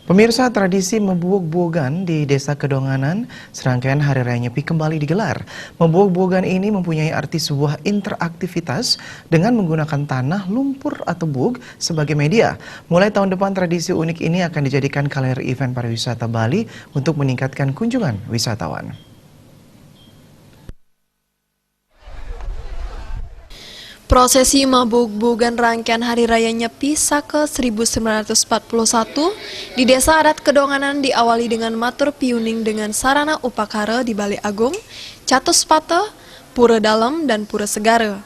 Pemirsa, tradisi membuog-buogan di Desa Kedonganan, serangkaian Hari Raya Nyepi kembali digelar. Membuog-buogan ini mempunyai arti sebuah interaktivitas dengan menggunakan tanah, lumpur, atau buog sebagai media. Mulai tahun depan, tradisi unik ini akan dijadikan kalender event pariwisata Bali untuk meningkatkan kunjungan wisatawan. Prosesi mabuk-bugan rangkaian Hari Raya Nyepi Sake 1941 di Desa Adat Kedonganan diawali dengan matur piuning dengan sarana upakara di Balai Agung, Catuspate, Pura Dalem, dan Pura Segara.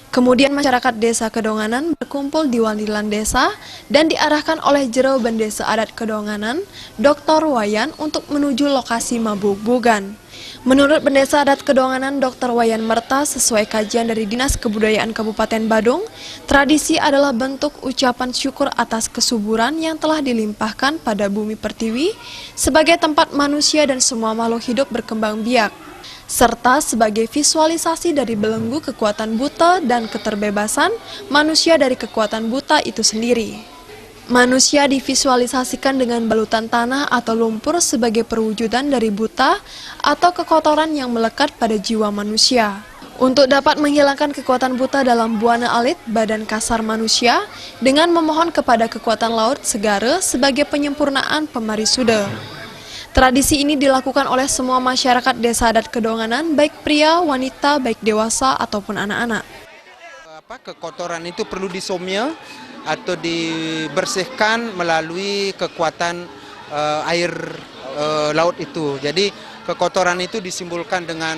Kemudian masyarakat Desa Kedonganan berkumpul di Wandilan Desa dan diarahkan oleh Jero Bendesa Adat Kedonganan, Dr. Wayan untuk menuju lokasi mabuk-bugan. Menurut Bendesa Adat Kedonganan Dr. Wayan Merta, sesuai kajian dari Dinas Kebudayaan Kabupaten Badung, tradisi adalah bentuk ucapan syukur atas kesuburan yang telah dilimpahkan pada bumi pertiwi sebagai tempat manusia dan semua makhluk hidup berkembang biak, serta sebagai visualisasi dari belenggu kekuatan buta dan keterbebasan manusia dari kekuatan buta itu sendiri. Manusia divisualisasikan dengan balutan tanah atau lumpur sebagai perwujudan dari buta atau kekotoran yang melekat pada jiwa manusia. Untuk dapat menghilangkan kekuatan buta dalam buana alit badan kasar manusia dengan memohon kepada kekuatan laut segara sebagai penyempurnaan pemarisuda. Tradisi ini dilakukan oleh semua masyarakat Desa Adat Kedonganan, baik pria, wanita, baik dewasa ataupun anak-anak. Kekotoran itu perlu disomya atau dibersihkan melalui kekuatan air laut itu. Jadi kekotoran itu disimbolkan dengan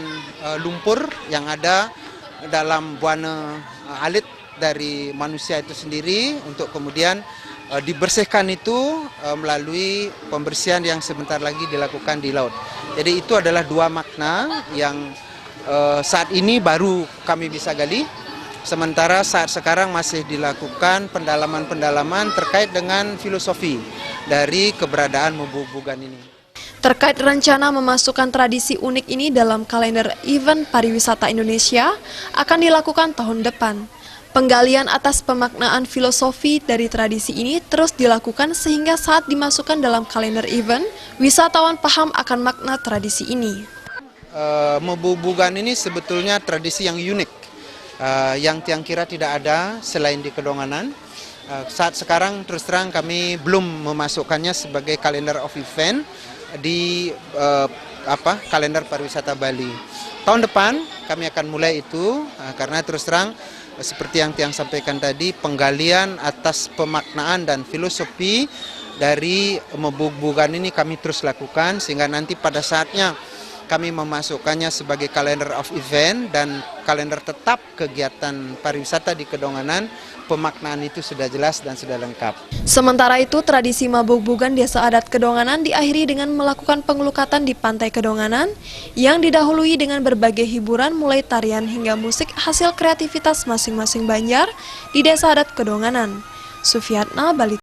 lumpur yang ada dalam buana alit dari manusia itu sendiri untuk kemudian dibersihkan itu melalui pembersihan yang sebentar lagi dilakukan di laut. Jadi itu adalah dua makna yang saat ini baru kami bisa gali. Sementara saat sekarang masih dilakukan pendalaman-pendalaman terkait dengan filosofi dari keberadaan mabuk-buogan ini. Terkait rencana memasukkan tradisi unik ini dalam kalender event pariwisata Indonesia akan dilakukan tahun depan. Penggalian atas pemaknaan filosofi dari tradisi ini terus dilakukan sehingga saat dimasukkan dalam kalender event, wisatawan paham akan makna tradisi ini. Mabuk-buogan ini sebetulnya tradisi yang unik. Yang tiang kira tidak ada selain di Kedonganan. Saat sekarang terus terang kami belum memasukkannya sebagai kalender of event di kalender pariwisata Bali. Tahun depan kami akan mulai itu karena terus terang seperti yang tiang sampaikan tadi, penggalian atas pemaknaan dan filosofi dari mabuk-buogan ini kami terus lakukan sehingga nanti pada saatnya kami memasukkannya sebagai kalender of event dan kalender tetap kegiatan pariwisata di Kedonganan, pemaknaan itu sudah jelas dan sudah lengkap. Sementara itu, tradisi mabuk-buogan Desa Adat Kedonganan diakhiri dengan melakukan pengelukatan di Pantai Kedonganan yang didahului dengan berbagai hiburan mulai tarian hingga musik hasil kreativitas masing-masing Banjar di Desa Adat Kedonganan. Sufiatna, Bali.